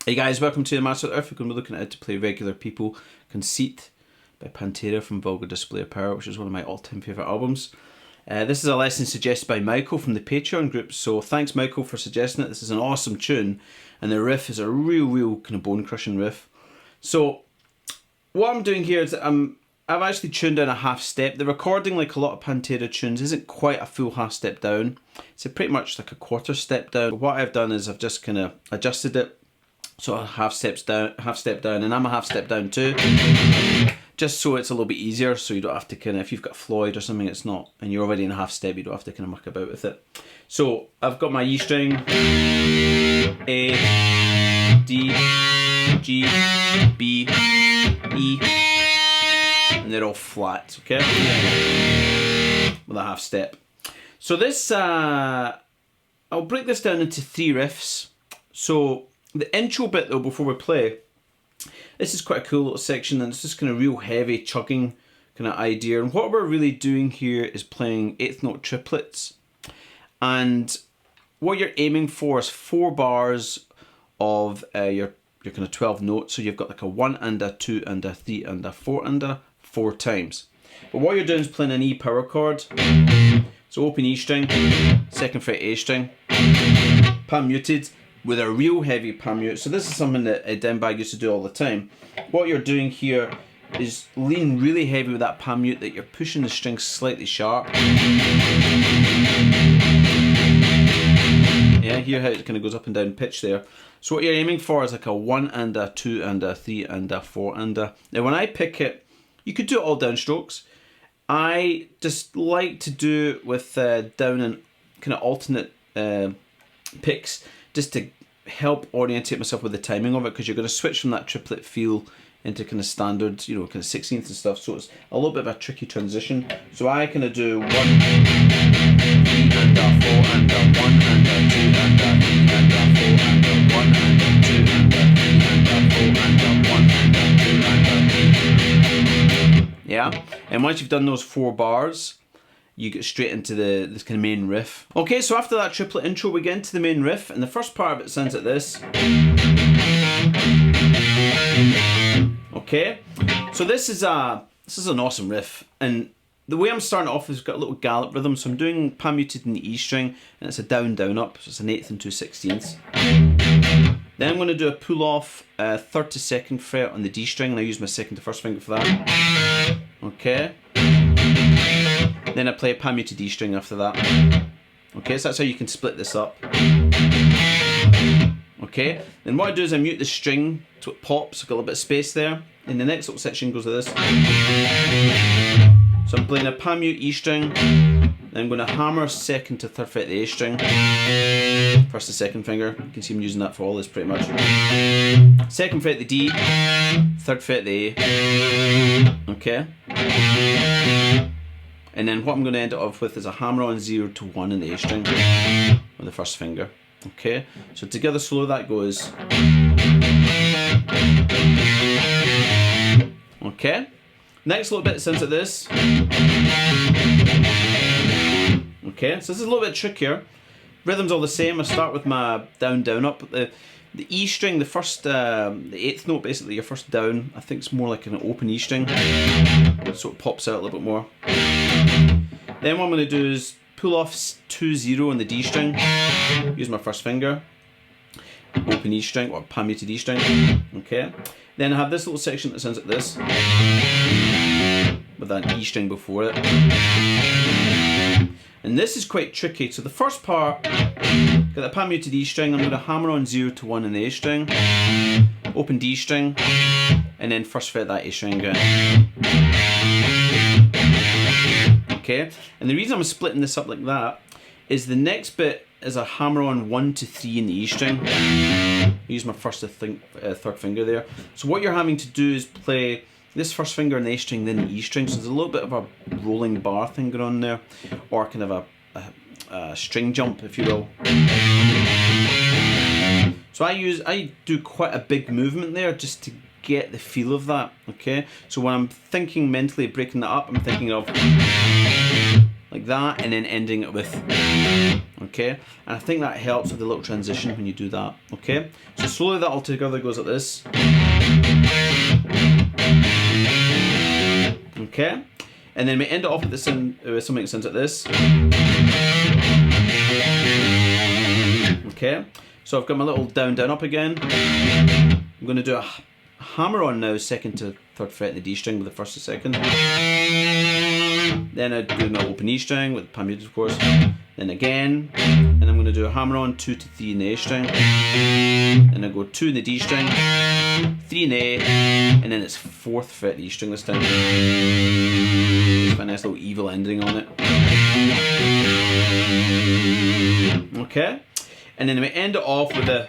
Hey guys, welcome to the MasterThatRiff. We're going to be looking at how to play Regular People, Conceit by Pantera from Vulgar Display of Power, which is one of my all-time favourite albums. This is a lesson suggested by Michael from the Patreon group, so thanks Michael for suggesting it. This is an awesome tune, and the riff is a real kind of bone-crushing riff. So what I'm doing here is I've actually tuned down a half step. The recording, like a lot of Pantera tunes, isn't quite a full half step down. It's pretty much like a quarter step down. But what I've done is I've just kind of adjusted it. So a half step down, and I'm a half step down too. Just so it's a little bit easier, so you don't have to kind of, if you've got Floyd or something, it's not, and you're already in a half step, you don't have to kind of muck about with it. So I've got my E string, A, D, G, B, E, and they're all flat, okay? With a half step. So this, I'll break this down into 3 riffs. So the intro bit though, before we play, this is quite a cool little section, and it's just kind of real heavy chugging kind of idea. And what we're really doing here is playing 8th note triplets. And what you're aiming for is 4 bars of your kind of 12 notes. So you've got like a 1 and a 2 and a 3 and a 4 and a 4 times. But what you're doing is playing an E power chord. So open E string, 2nd fret A string, palm muted, with a real heavy palm mute. So this is something that Denbag used to do all the time. What you're doing here is lean really heavy with that palm mute, that you're pushing the strings slightly sharp. Yeah, hear how it kind of goes up and down pitch there. So what you're aiming for is like a 1 and a 2 and a 3 and a 4 and a... Now when I pick it, you could do it all downstrokes. I just like to do it with down and kind of alternate picks, just to help orientate myself with the timing of it, because you're going to switch from that triplet feel into kind of standard, you know, kind of 16th and stuff, so it's a little bit of a tricky transition. So I kind of do 1, 3 and a 4 and a 1 and a 2 and a 3 and a 4 and a 1 and a 2 and a 3 and a 4 and a 1 and a 2 and a 3. Yeah, and once you've done those 4 bars, you get straight into this kind of main riff. Okay, so after that triplet intro, we get into the main riff, and the first part of it sounds like this. Okay, so this is an awesome riff, and the way I'm starting off is got a little gallop rhythm. So I'm doing palm muted in the E string, and it's a down down up, so it's an 8th and 2/16. Then I'm going to do a pull off 3rd to 2nd fret on the D string, and I use my 2nd to 1st finger for that. Okay. Then I play a palm muted D string after that. Okay, so that's how you can split this up. Okay, then what I do is I mute the string so it pops, I've got a little bit of space there. And the next little section goes like this. So I'm playing a palm mute E string, then I'm going to hammer 2nd to 3rd fret the A string, 1st to 2nd finger. You can see I'm using that for all this pretty much. 2nd fret the D, 3rd fret the A. Okay. And then what I'm going to end it off with is a hammer on 0 to 1 in the A string with the 1st finger. Okay, so together solo that goes. Okay, next little bit sounds like this. Okay, so this is a little bit trickier. Rhythm's all the same. I start with my down down up. The E string, the 8th note, basically your first down, I think it's more like an open E string, so it pops out a little bit more. Then what I'm going to do is pull off 2-0 on the D string, use my 1st finger, open E string, or palm muted E string. Okay, then I have this little section that sounds like this, with that E string before it. And this is quite tricky. So the first part, got the palm muted E string, I'm going to hammer on 0 to 1 in the A string, open D string, and then 1st fret that A string again. Okay, and the reason I'm splitting this up like that is the next bit is a hammer on 1 to 3 in the E string. I use my 1st to 3rd finger there. So what you're having to do is play this 1st finger in the A string, then the E string. So there's a little bit of a rolling bar thing going on there, or kind of a string jump, if you will. So I do quite a big movement there just to get the feel of that. Okay, so when I'm thinking mentally breaking that up, I'm thinking of like that, and then ending it with Okay, and I think that helps with the little transition when you do that. Okay, so slowly that all together goes like this. Okay, and then we end it off with something that sounds like this. Okay, so I've got my little down, down, up again. I'm going to do a hammer on now, second to third fret in the D string with the first to second. Then I do my open E string with palm muted, of course. Then again, and I'm going to do a hammer on 2 to 3 in the A string. Then I go 2 in the D string, 3 in the A, and then it's 4th fret the E string this time. Just a nice little evil ending on it. Okay, and then we end it off with a.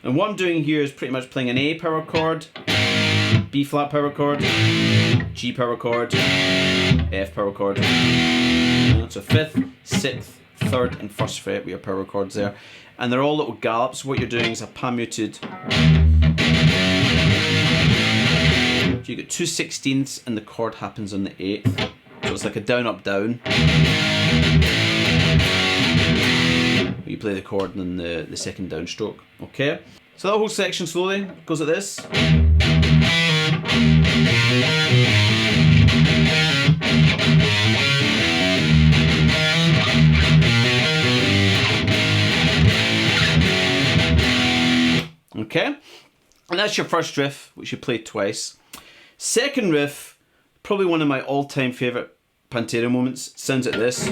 And what I'm doing here is pretty much playing an A power chord, B flat power chord, G power chord, F power chord. So 5th, 6th, 3rd and 1st fret with your power chords there. And they're all little gallops. What you're doing is a palm muted. So you get 2/16ths and the chord happens on the 8th. So it's like a down, up, down. You play the chord and then the second downstroke. Okay? So that whole section slowly goes like this. Okay? And that's your first riff, which you play twice. Second riff, probably one of my all-time favourite Pantera moments, sounds like this.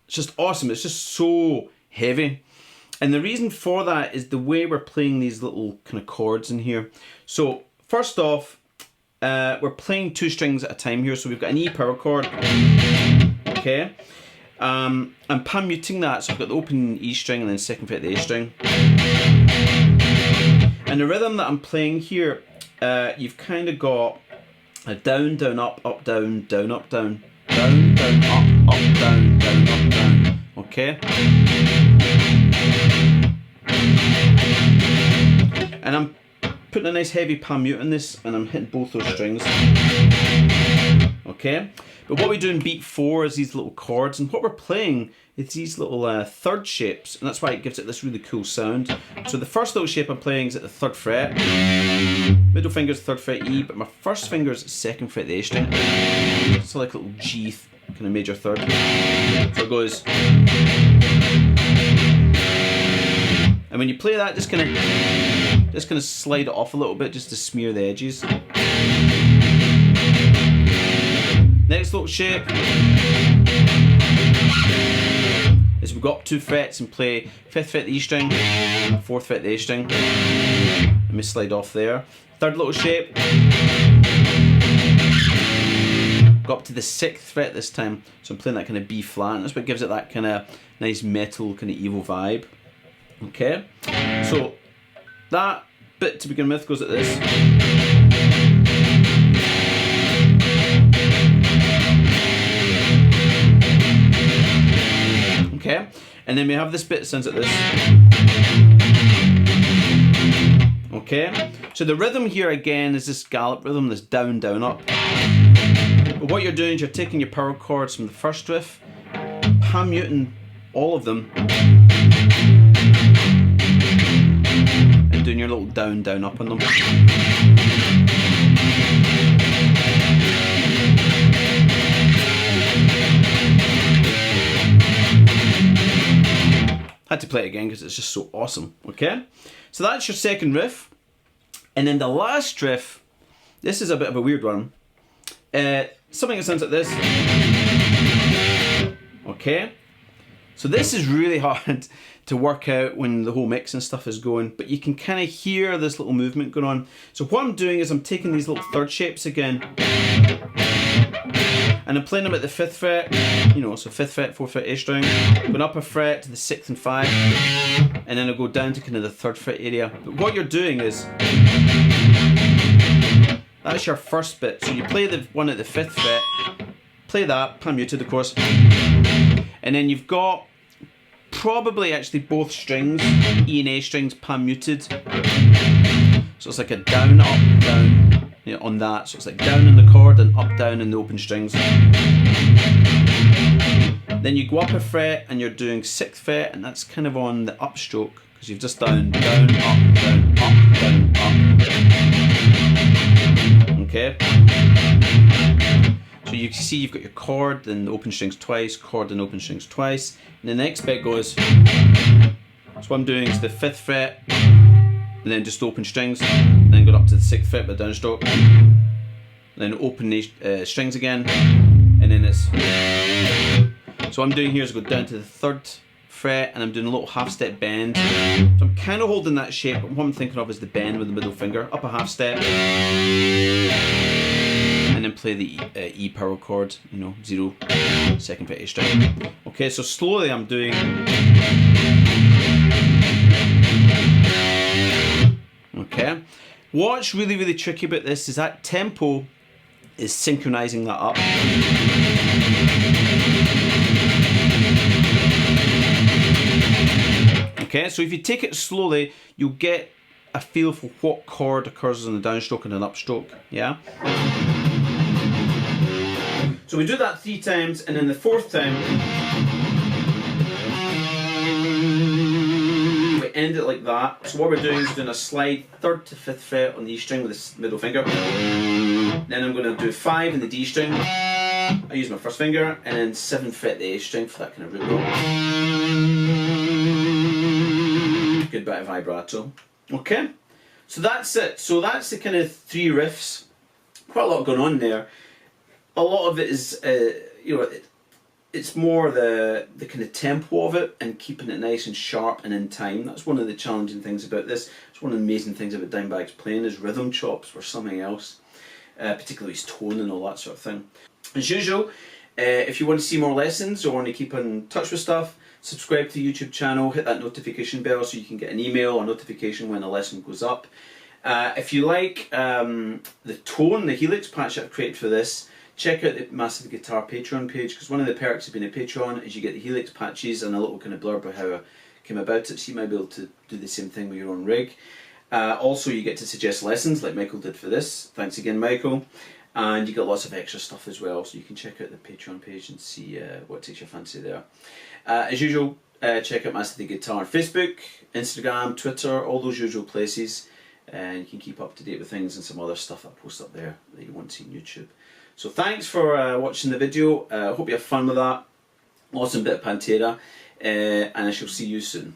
It's just awesome, it's just so heavy. And the reason for that is the way we're playing these little kind of chords in here. So first off, we're playing 2 strings at a time here. So we've got an E power chord, okay? I'm palm muting that, so I've got the open E string and then 2nd fret the A string. And the rhythm that I'm playing here, you've kind of got a down, down, up, down, down, up, down. Down, down, up, down, down, up, down. Okay? And I'm putting a nice heavy palm mute on this and I'm hitting both those strings. Okay? But what we do in beat 4 is these little chords, and what we're playing is these little 3rd shapes, and that's why it gives it this really cool sound. So the first little shape I'm playing is at the 3rd fret. Middle finger's 3rd fret E, but my first finger's 2nd fret the A string. It's like a little G kind of major 3rd. So it goes. And when you play that, just kind of slide it off a little bit just to smear the edges. Next little shape is we go up 2 frets and play 5th fret the E string, 4th fret the A string. Let me slide off there. 3rd little shape. Go up to the 6th fret this time. So I'm playing that kind of B flat, and that's what gives it that kind of nice metal, kind of evil vibe. Okay? So that bit to begin with goes like this. Okay, and then we have this bit that sounds like this. Okay, so the rhythm here again is this gallop rhythm, this down, down, up. But what you're doing is you're taking your power chords from the first riff, palm muting all of them, and doing your little down, down, up on them. Had to play it again because it's just so awesome, okay? So that's your second riff. And then the last riff, this is a bit of a weird one. Something that sounds like this. Okay? So this is really hard to work out when the whole mix and stuff is going, but you can kind of hear this little movement going on. So what I'm doing is I'm taking these little 3rd shapes again, and I'm playing them at the 5th fret, you know, so 5th fret, 4th fret, A string, going up a fret to the 6th and 5, and then I go down to kind of the 3rd fret area. But what you're doing is, that's your first bit. So you play the one at the 5th fret, play that, palm muted of course, and then you've got probably actually both strings, E and A strings, pan muted. So it's like a down, up, down, you know, on that. So it's like down in the chord and up, down in the open strings. Then you go up a fret and you're doing 6th fret, and that's kind of on the upstroke because you've just down, down, up, down, up, down, up. Okay. So you can see you've got your chord and the open strings twice, chord and open strings twice. And the next bit goes. So what I'm doing is the 5th fret, and then just open strings, and then go up to the 6th fret with downstroke, and then open strings again, and then it's. So what I'm doing here is go down to the 3rd fret, and I'm doing a little half step bend. So I'm kind of holding that shape, but what I'm thinking of is the bend with the middle finger, up a half step, and then play the E power chord, you know, 0, 2nd fret A string. Okay, so slowly I'm doing. Okay, what's really, really tricky about this is that tempo is synchronizing that up. Okay, so if you take it slowly, you'll get a feel for what chord occurs on the downstroke and an upstroke, yeah? So we do that 3 times, and then the 4th time, we end it like that. So what we're doing is doing a slide 3rd to 5th fret on the E string with the middle finger. Then I'm going to do 5 in the D string. I use my 1st finger, and then 7th fret the A string for that kind of root roll. Good bit of vibrato. Okay, so that's it. So that's the kind of 3 riffs. Quite a lot going on there. A lot of it is, you know, it's more the kind of tempo of it and keeping it nice and sharp and in time. That's one of the challenging things about this. It's one of the amazing things about Dimebag's playing. His rhythm chops were something else, particularly his tone and all that sort of thing. As usual, if you want to see more lessons or want to keep in touch with stuff, subscribe to the YouTube channel, hit that notification bell so you can get an email or notification when a lesson goes up. If you like the tone, the Helix patch I've created for this, check out the Massive Guitar Patreon page, because one of the perks of being a Patreon is you get the Helix patches and a little kind of blurb of how I came about it, so you might be able to do the same thing with your own rig. Also, you get to suggest lessons like Michael did for this. Thanks again, Michael. And you get lots of extra stuff as well, so you can check out the Patreon page and see what takes your fancy there. As usual, check out Master the Guitar on Facebook, Instagram, Twitter, all those usual places, and you can keep up to date with things and some other stuff I post up there that you won't see on YouTube. So thanks for watching the video. Hope you have fun with that. Awesome bit of Pantera, and I shall see you soon.